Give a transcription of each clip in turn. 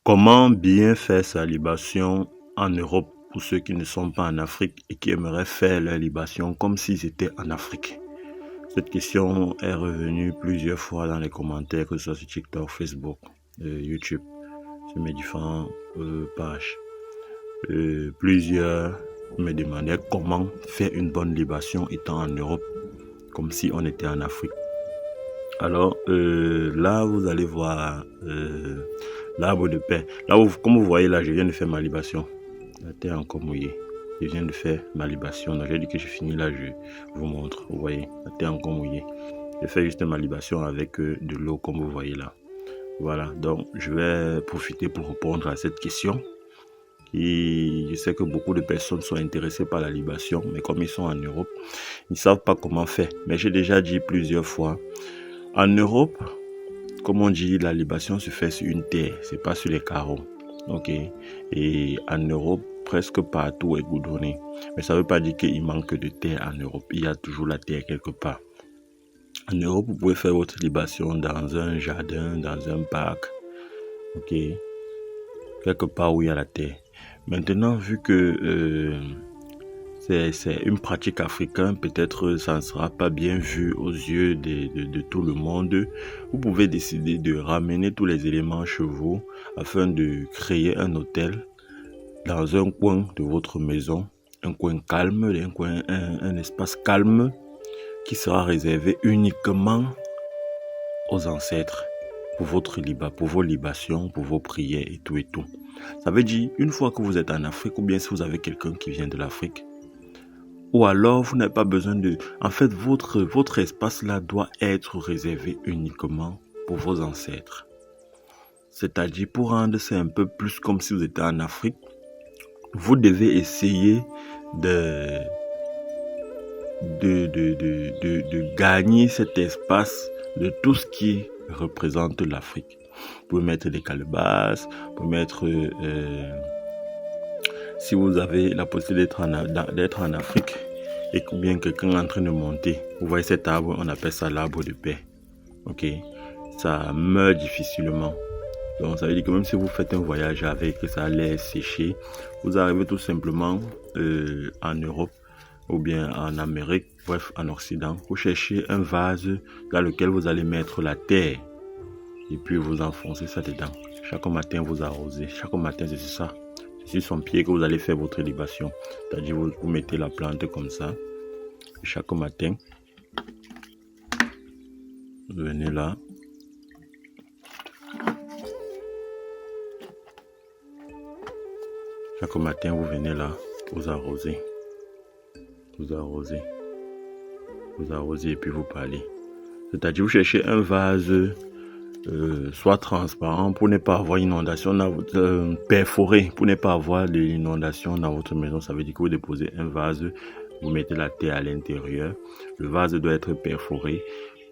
Comment bien faire sa libation en Europe pour ceux qui ne sont pas en Afrique et qui aimeraient faire leur libation comme s'ils étaient en Afrique? Cette question est revenue plusieurs fois dans les commentaires, que ce soit sur TikTok, Facebook, YouTube, sur mes différentes pages. Plusieurs me demandaient comment faire une bonne libation étant en Europe, comme si on était en Afrique. Alors là, vous allez voir l'arbre de paix. Là, comme vous voyez là, je viens de faire ma libation. La terre est encore mouillée. Je viens de faire ma libation. Donc, j'ai dit que j'ai fini là, je vous montre. Vous voyez, la terre est encore mouillée. Je fais juste ma libation avec de l'eau, comme vous voyez là. Voilà, donc je vais profiter pour répondre à cette question. Et je sais que beaucoup de personnes sont intéressées par la libation, mais comme ils sont en Europe, ils ne savent pas comment faire. Mais j'ai déjà dit plusieurs fois, en Europe, comme on dit, la libation se fait sur une terre, c'est pas sur les carreaux. Ok. Et en Europe, presque partout est goudronné. Mais ça ne veut pas dire qu'il manque de terre en Europe. Il y a toujours la terre quelque part. En Europe, vous pouvez faire votre libation dans un jardin, dans un parc. Ok. Quelque part où il y a la terre. Maintenant, vu que c'est une pratique africaine, peut-être ça ne sera pas bien vu aux yeux de tout le monde. Vous pouvez décider de ramener tous les éléments chez vous afin de créer un hôtel dans un coin de votre maison, un coin calme, un espace calme qui sera réservé uniquement aux ancêtres pour pour vos libations, pour vos prières et tout et tout. Ça veut dire, une fois que vous êtes en Afrique, ou bien si vous avez quelqu'un qui vient de l'Afrique, ou alors, vous n'avez pas besoin de... En fait, votre espace-là doit être réservé uniquement pour vos ancêtres. C'est-à-dire, pour rendre ça un peu plus comme si vous étiez en Afrique, vous devez essayer de gagner cet espace de tout ce qui représente l'Afrique. Vous pouvez mettre des calebasses, vous pouvez mettre... si vous avez la possibilité d'être en Afrique et que bien quelqu'un est en train de monter, vous voyez cet arbre, on appelle ça l'arbre de paix. Ok, ça meurt difficilement. Donc ça veut dire que même si vous faites un voyage avec, que ça allait sécher, vous arrivez tout simplement en Europe ou bien en Amérique, bref en Occident, vous cherchez un vase dans lequel vous allez mettre la terre et puis vous enfoncez ça dedans. Chaque matin vous arrosez, chaque matin c'est ça. C'est sur son pied que vous allez faire votre libation. C'est-à-dire vous mettez la plante comme ça. Chaque matin, vous venez là. Chaque matin, vous venez là, vous arrosez. Vous arrosez. Vous arrosez et puis vous parlez. C'est-à-dire vous cherchez un vase soit transparent pour ne pas avoir inondation dans votre perforé, pour ne pas avoir de l'inondation dans votre maison. Ça veut dire que vous déposez un vase, vous mettez la terre à l'intérieur, le vase doit être perforé.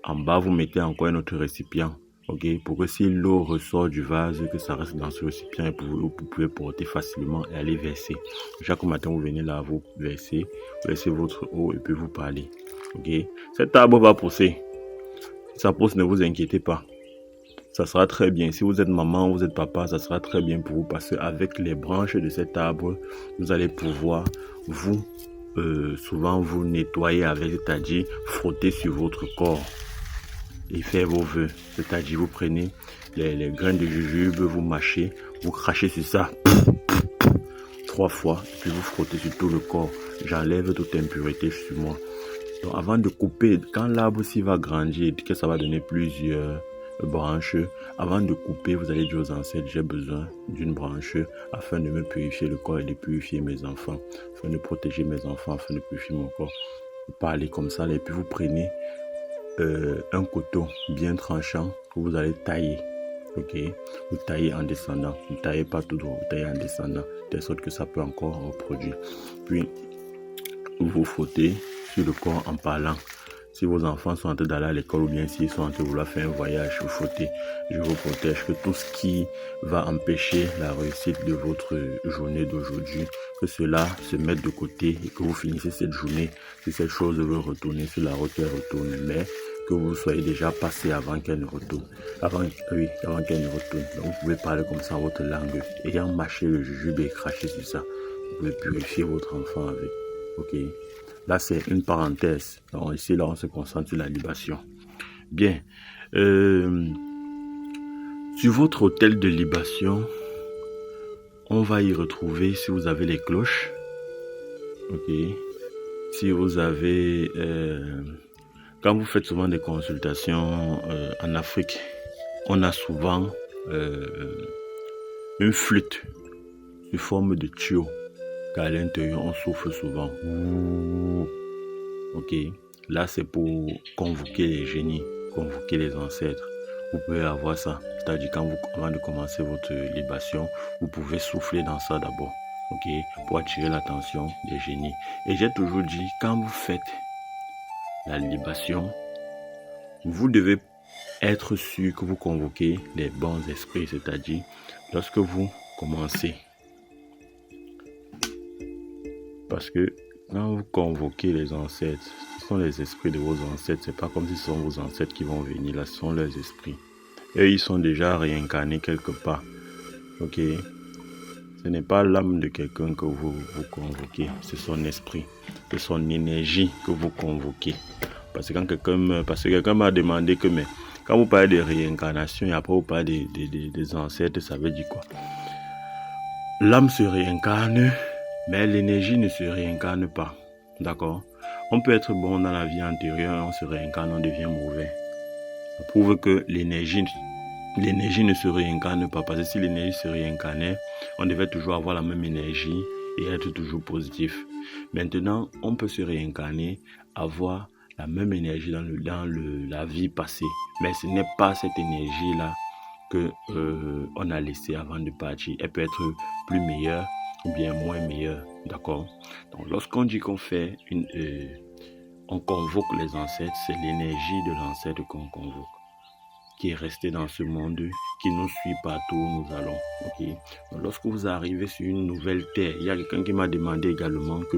En bas, vous mettez encore un autre récipient, ok, pour que si l'eau ressort du vase, que ça reste dans ce récipient et vous pouvez porter facilement et aller verser. Chaque matin, vous venez là, vous versez votre eau et puis vous parlez, ok. Cet arbre va pousser. Si ça pousse, ne vous inquiétez pas. Ça sera très bien. Si vous êtes maman, vous êtes papa, ça sera très bien pour vous parce qu'avec les branches de cet arbre, vous allez pouvoir souvent vous nettoyer avec, c'est-à-dire frotter sur votre corps et faire vos vœux. C'est-à-dire vous prenez les grains de jujube, vous mâchez, vous crachez sur ça 3 fois, puis vous frottez sur tout le corps. J'enlève toute impureté sur moi. Donc avant de couper, quand l'arbre s'y va grandir, que ça va donner plusieurs branches, avant de couper, vous allez dire aux ancêtres, j'ai besoin d'une branche afin de me purifier le corps et de purifier mes enfants, afin de protéger mes enfants, afin de purifier mon corps. Vous parlez comme ça, et puis vous prenez un couteau bien tranchant que vous allez tailler. Ok, vous taillez en descendant, vous ne taillez pas tout droit, vous taillez en descendant, de sorte que ça peut encore reproduire. Puis vous vous frottez sur le corps en parlant. Si vos enfants sont en train d'aller à l'école ou bien s'ils sont en train de vouloir faire un voyage, vous frottez. Je vous protège que tout ce qui va empêcher la réussite de votre journée d'aujourd'hui, que cela se mette de côté et que vous finissez cette journée. Si cette chose veut retourner sur la route, elle retourne. Mais que vous soyez déjà passé avant qu'elle ne retourne. Avant qu'elle ne retourne. Donc vous pouvez parler comme ça votre langue. Ayant mâché le jujube et craché sur ça, vous pouvez purifier votre enfant avec. Ok. Là, c'est une parenthèse. Donc ici, là, on se concentre sur la libation. Bien. Sur votre autel de libation, on va y retrouver, si vous avez les cloches. Ok. Si vous avez... quand vous faites souvent des consultations en Afrique, on a souvent une flûte sous forme de tuyau. Qu'à l'intérieur, on souffle souvent. Ok. Là, c'est pour convoquer les génies, convoquer les ancêtres. Vous pouvez avoir ça. C'est-à-dire, avant de commencer votre libation, vous pouvez souffler dans ça d'abord. Ok. Pour attirer l'attention des génies. Et j'ai toujours dit, quand vous faites la libation, vous devez être sûr que vous convoquez les bons esprits. C'est-à-dire, lorsque vous commencez. Parce que quand vous convoquez les ancêtres, ce sont les esprits de vos ancêtres. C'est pas comme si ce sont vos ancêtres qui vont venir là, ce sont leurs esprits. Eux, ils sont déjà réincarnés quelque part. Ok. Ce n'est pas l'âme de quelqu'un que vous convoquez, c'est son esprit, c'est son énergie que vous convoquez. Parce que quelqu'un m'a demandé que, mais quand vous parlez de réincarnation et après vous parlez des ancêtres, ça veut dire quoi? L'âme se réincarne, mais l'énergie ne se réincarne pas. D'accord? On peut être bon dans la vie antérieure, on se réincarne, on devient mauvais. Ça prouve que l'énergie ne se réincarne pas. Parce que si l'énergie se réincarnait, on devait toujours avoir la même énergie et être toujours positif. Maintenant, on peut se réincarner, avoir la même énergie dans la vie passée. Mais ce n'est pas cette énergie-là qu'on a laissée avant de partir. Elle peut être plus meilleure ou bien moins meilleure. D'accord? Donc, lorsqu'on dit qu'on fait on convoque les ancêtres, c'est l'énergie de l'ancêtre qu'on convoque, qui est resté dans ce monde, qui nous suit partout où nous allons. Okay? Donc, lorsque vous arrivez sur une nouvelle terre, il y a quelqu'un qui m'a demandé également que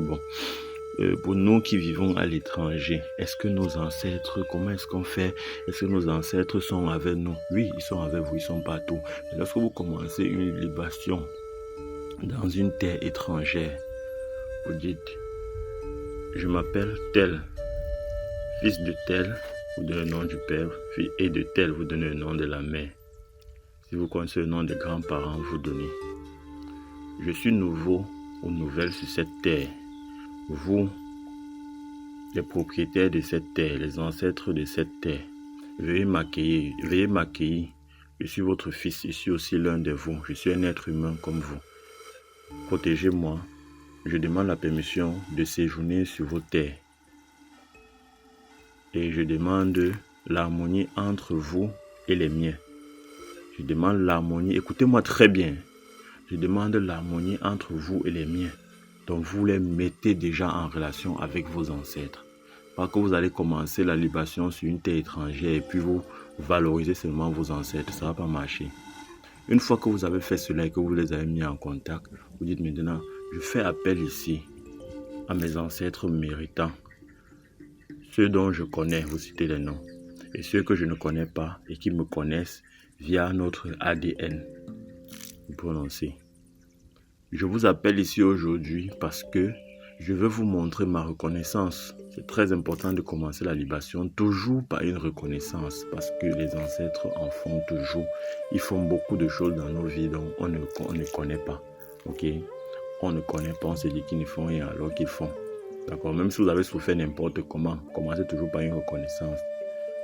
pour nous qui vivons à l'étranger, est-ce que nos ancêtres, comment est-ce qu'on fait? Est-ce que nos ancêtres sont avec nous? Oui, ils sont avec vous, ils sont partout. Mais lorsque vous commencez une libation dans une terre étrangère, vous dites, je m'appelle tel, fils de tel, vous donnez le nom du père, et de tel, vous donnez le nom de la mère. Si vous connaissez le nom des grands-parents, vous donnez. Je suis nouveau ou nouvelle sur cette terre. Vous, les propriétaires de cette terre, les ancêtres de cette terre, veuillez m'accueillir. Je suis votre fils, je suis aussi l'un de vous. Je suis un être humain comme vous. Protégez-moi. Je demande la permission de séjourner sur vos terres. Et je demande l'harmonie entre vous et les miens. Je demande l'harmonie, écoutez-moi très bien. Je demande l'harmonie entre vous et les miens. Donc vous les mettez déjà en relation avec vos ancêtres. Pas que vous allez commencer la libation sur une terre étrangère et puis vous valorisez seulement vos ancêtres. Ça ne va pas marcher. Une fois que vous avez fait cela et que vous les avez mis en contact, vous dites maintenant, je fais appel ici à mes ancêtres méritants. Ceux dont je connais, vous citez les noms. Et ceux que je ne connais pas et qui me connaissent via notre ADN. Vous prononcez. Je vous appelle ici aujourd'hui parce que je veux vous montrer ma reconnaissance. C'est très important de commencer la libation toujours par une reconnaissance parce que les ancêtres en font toujours. Ils font beaucoup de choses dans nos vies dont on ne connaît pas. Ok? On ne connaît pas, on se dit qu'ils ne font rien alors qu'ils font. D'accord? Même si vous avez souffert n'importe comment, commencez toujours par une reconnaissance.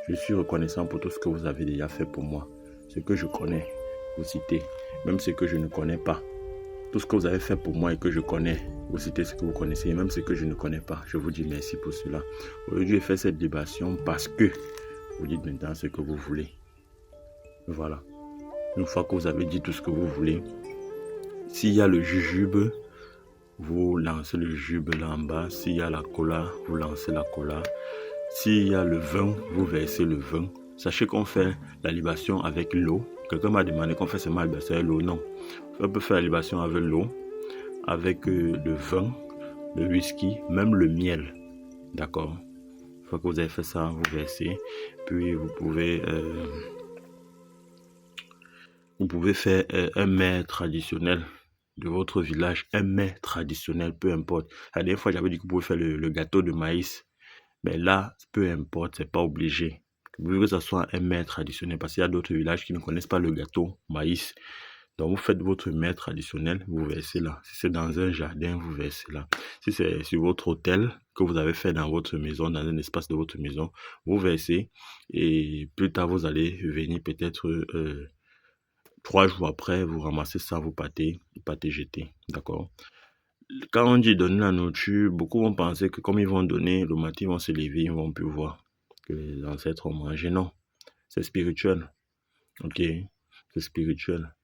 Je suis reconnaissant pour tout ce que vous avez déjà fait pour moi. Ce que je connais, vous citez. Même ce que je ne connais pas. Tout ce que vous avez fait pour moi et que je connais, vous citez ce que vous connaissez, et même ce que je ne connais pas, je vous dis merci pour cela. Aujourd'hui, j'ai fait cette libation parce que vous dites maintenant ce que vous voulez. Voilà. Une fois que vous avez dit tout ce que vous voulez, s'il y a le jujube, vous lancez le jujube là en bas. S'il y a la cola, vous lancez la cola. S'il y a le vin, vous versez le vin. Sachez qu'on fait la libation avec l'eau. Quelqu'un m'a demandé qu'on fait seulement la libation avec l'eau. Non. On peut faire la libation avec l'eau, avec le vin, le whisky, même le miel. D'accord? Une fois que vous avez fait ça, vous versez. Puis vous pouvez faire un mets traditionnel de votre village, un mets traditionnel, peu importe. La dernière fois, j'avais dit que vous pouvez faire le gâteau de maïs. Mais là, peu importe, c'est pas obligé. Vous voulez que ce soit un mets traditionnel, parce qu'il y a d'autres villages qui ne connaissent pas le gâteau maïs. Donc, vous faites votre mets traditionnel, vous versez là. Si c'est dans un jardin, vous versez là. Si c'est sur votre hôtel que vous avez fait dans votre maison, dans un espace de votre maison, vous versez. Et plus tard, vous allez venir peut-être 3 jours après, vous ramassez ça, vous partez jeter. D'accord? Quand on dit donner la nourriture, beaucoup vont penser que comme ils vont donner, le matin, ils vont se lever, ils vont plus voir que les ancêtres ont mangé. Non, c'est spirituel. Ok? C'est spirituel.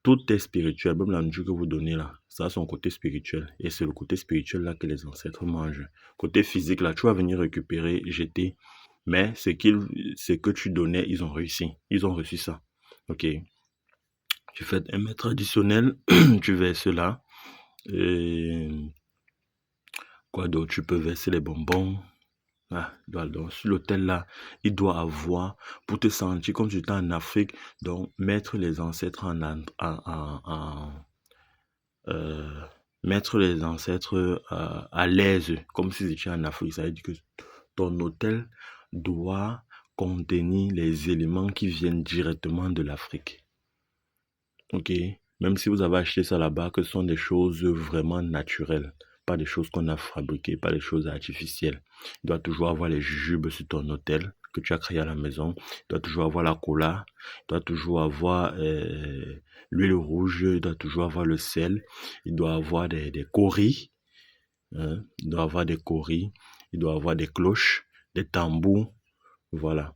Tout est spirituel. Même la nourriture que vous donnez là, ça a son côté spirituel. Et c'est le côté spirituel là que les ancêtres mangent. Côté physique là, tu vas venir récupérer, jeter. Mais ce que tu donnais, ils ont réussi. Ils ont reçu ça. Ok? Tu fais un mets traditionnel, tu verses là. Et quoi d'autre? Tu peux verser les bonbons. Ah, donc, sur l'hôtel là, il doit avoir, pour te sentir comme tu étais en Afrique, donc mettre les ancêtres mettre les ancêtres à l'aise, comme si tu étais en Afrique. Ça veut dire que ton hôtel doit contenir les éléments qui viennent directement de l'Afrique. Ok? Même si vous avez acheté ça là-bas, que ce sont des choses vraiment naturelles, pas des choses qu'on a fabriquées, pas des choses artificielles. Il doit toujours avoir les jujubes sur ton hôtel que tu as créé à la maison. Il doit toujours avoir la cola. Il doit toujours avoir l'huile rouge. Il doit toujours avoir le sel. Il doit avoir des coris. Hein? Il doit avoir des coris. Il doit avoir des cloches, des tambours. Voilà.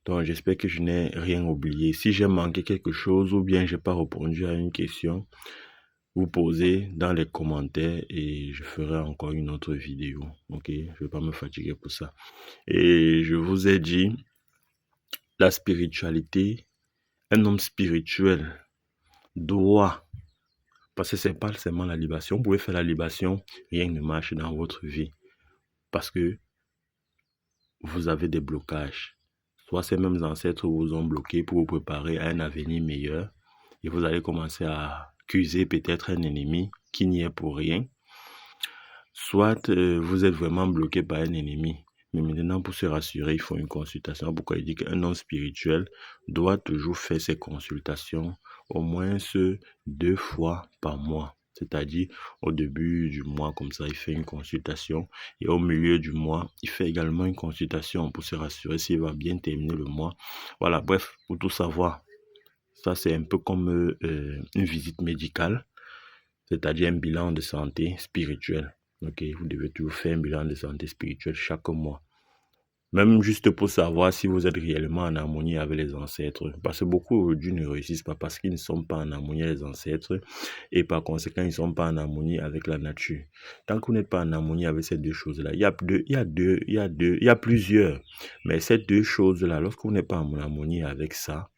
Donc, j'espère que je n'ai rien oublié. Si j'ai manqué quelque chose ou bien j'ai pas répondu à une question, vous posez dans les commentaires et je ferai encore une autre vidéo. Ok? Je vais pas me fatiguer pour ça. Et je vous ai dit, la spiritualité, un homme spirituel doit, parce que c'est pas seulement la libation, vous pouvez faire la libation, rien ne marche dans votre vie. Parce que vous avez des blocages. Soit ces mêmes ancêtres vous ont bloqué pour vous préparer à un avenir meilleur et vous allez commencer à accuser peut-être un ennemi qui n'y est pour rien. Soit vous êtes vraiment bloqué par un ennemi. Mais maintenant, pour se rassurer, il faut une consultation. Pourquoi il dit qu'un homme spirituel doit toujours faire ses consultations au moins 2 fois par mois. C'est-à-dire, au début du mois, comme ça, il fait une consultation. Et au milieu du mois, il fait également une consultation pour se rassurer s'il va bien terminer le mois. Voilà, bref, pour tout savoir. Ça, c'est un peu comme une visite médicale, c'est-à-dire un bilan de santé spirituelle. Ok, vous devez toujours faire un bilan de santé spirituelle chaque mois. Même juste pour savoir si vous êtes réellement en harmonie avec les ancêtres. Parce que beaucoup aujourd'hui ne réussissent pas parce qu'ils ne sont pas en harmonie avec les ancêtres et par conséquent, ils ne sont pas en harmonie avec la nature. Tant que vous n'êtes pas en harmonie avec ces 2 choses-là, il y a plusieurs. Mais ces 2 choses-là, lorsque vous n'êtes pas en harmonie avec ça,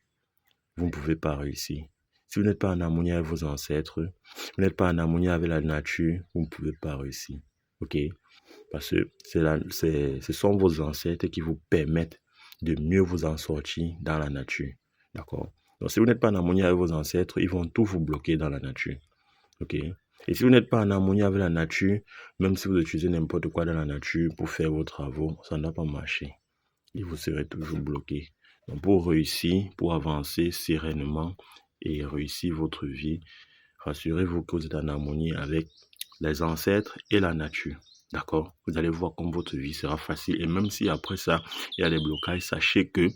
vous ne pouvez pas réussir. Si vous n'êtes pas en harmonie avec vos ancêtres, vous n'êtes pas en harmonie avec la nature, vous ne pouvez pas réussir. Ok? Parce que ce sont vos ancêtres qui vous permettent de mieux vous en sortir dans la nature. D'accord? Donc, si vous n'êtes pas en harmonie avec vos ancêtres, ils vont tout vous bloquer dans la nature. Ok? Et si vous n'êtes pas en harmonie avec la nature, même si vous utilisez n'importe quoi dans la nature pour faire vos travaux, ça ne va pas marcher. Et vous serez toujours bloqué. Donc, pour réussir, pour avancer sereinement et réussir votre vie, rassurez-vous que vous êtes en harmonie avec les ancêtres et la nature. D'accord? Vous allez voir comme votre vie sera facile. Et même si après ça, il y a des blocages, sachez que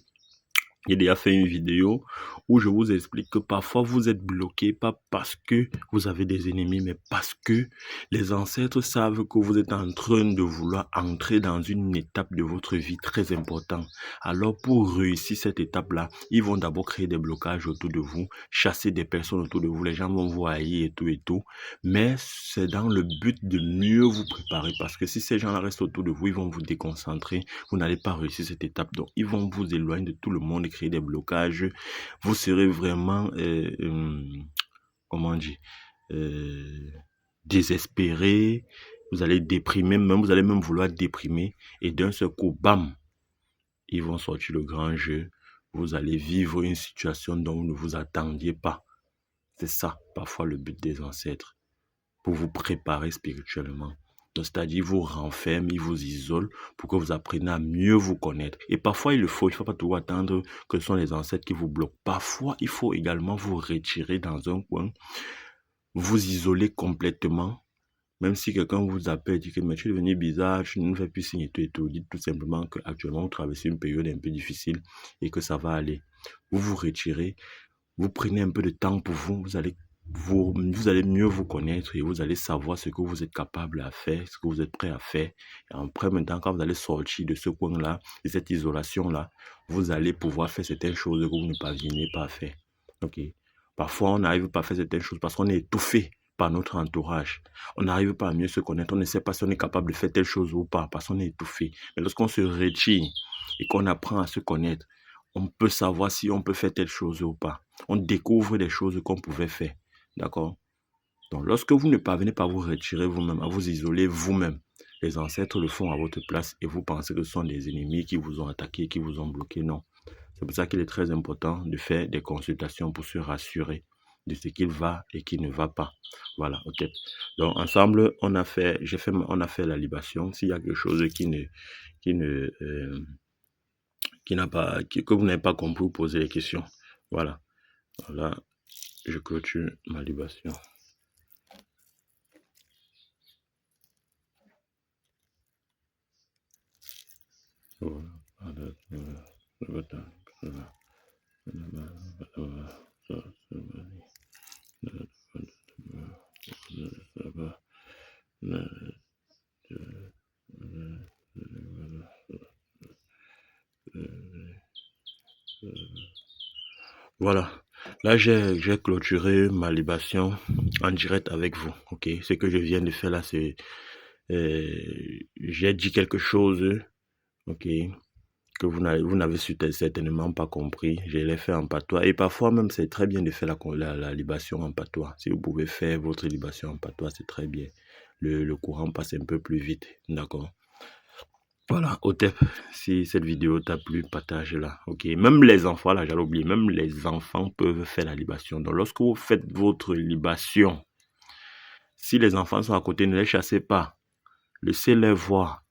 j'ai déjà fait une vidéo où je vous explique que parfois vous êtes bloqué, pas parce que vous avez des ennemis, mais parce que les ancêtres savent que vous êtes en train de vouloir entrer dans une étape de votre vie très importante. Alors pour réussir cette étape-là, ils vont d'abord créer des blocages autour de vous, chasser des personnes autour de vous, les gens vont vous haïr et tout. Mais c'est dans le but de mieux vous préparer parce que si ces gens-là restent autour de vous, ils vont vous déconcentrer, vous n'allez pas réussir cette étape. Donc ils vont vous éloigner de tout le monde, créer des blocages, vous serez vraiment, comment dire, désespéré vous allez déprimer, vous allez même vouloir déprimer, et d'un seul coup, bam, ils vont sortir le grand jeu. Vous allez vivre une situation dont vous ne vous attendiez pas. C'est ça, parfois, le but des ancêtres, pour vous préparer spirituellement. Donc, c'est-à-dire, ils vous renferment, ils vous isolent pour que vous appreniez à mieux vous connaître. Et parfois, il ne faut pas toujours attendre que ce sont les ancêtres qui vous bloquent. Parfois, il faut également vous retirer dans un coin, vous isoler complètement. Même si quelqu'un vous appelle et dit que mais tu es devenu bizarre, tu ne fais plus signe et tout, dites tout simplement qu'actuellement vous traversez une période un peu difficile et que ça va aller. Vous vous retirez, vous prenez un peu de temps pour vous, vous allez mieux vous connaître et vous allez savoir ce que vous êtes capable à faire, ce que vous êtes prêt à faire. Et après, maintenant, quand vous allez sortir de ce coin-là, de cette isolation-là, vous allez pouvoir faire certaines choses que vous ne parvenez pas à faire. Ok. Parfois, on n'arrive pas à faire certaines choses parce qu'on est étouffé par notre entourage. On n'arrive pas à mieux se connaître. On ne sait pas si on est capable de faire telle chose ou pas parce qu'on est étouffé. Mais lorsqu'on se retire et qu'on apprend à se connaître, on peut savoir si on peut faire telle chose ou pas. On découvre des choses qu'on pouvait faire. D'accord? Donc, lorsque vous ne parvenez pas à vous retirer vous-même, à vous isoler vous-même, les ancêtres le font à votre place et vous pensez que ce sont des ennemis qui vous ont attaqué, qui vous ont bloqué. Non. C'est pour ça qu'il est très important de faire des consultations pour se rassurer de ce qu'il va et qui ne va pas. Voilà, ok. Donc, ensemble, on a fait la libation. S'il y a quelque chose que vous n'avez pas compris, vous posez les questions. Voilà. Là, je clôture ma libation. Voilà. Là, j'ai clôturé ma libation en direct avec vous. Ok. Ce que je viens de faire là, c'est j'ai dit quelque chose, ok, que vous n'avez certainement pas compris. Je l'ai fait en patois. Et parfois même, c'est très bien de faire la libation en patois. Si vous pouvez faire votre libation en patois, c'est très bien. Le courant passe un peu plus vite. D'accord? Voilà, Otep, si cette vidéo t'a plu, partage-la, ok? Même les enfants, là, j'allais oublier, même les enfants peuvent faire la libation. Donc, lorsque vous faites votre libation, si les enfants sont à côté, ne les chassez pas. Laissez-les voir.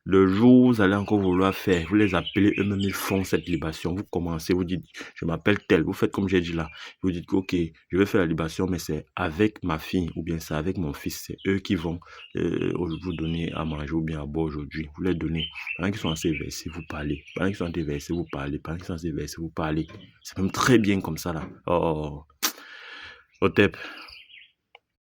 Le jour où vous allez encore vouloir faire, vous les appelez, eux-mêmes ils font cette libation. Vous commencez, vous dites, je m'appelle tel. Vous faites comme j'ai dit là. Vous dites, ok, je vais faire la libation, mais c'est avec ma fille ou bien c'est avec mon fils. C'est eux qui vont vous donner à manger ou bien à boire aujourd'hui. Vous les donnez. Pendant qu'ils sont assez versés, vous parlez. Pendant qu'ils sont assez versés, vous parlez. Pendant qu'ils sont assez versés, vous parlez. C'est même très bien comme ça là. Oh, Otep.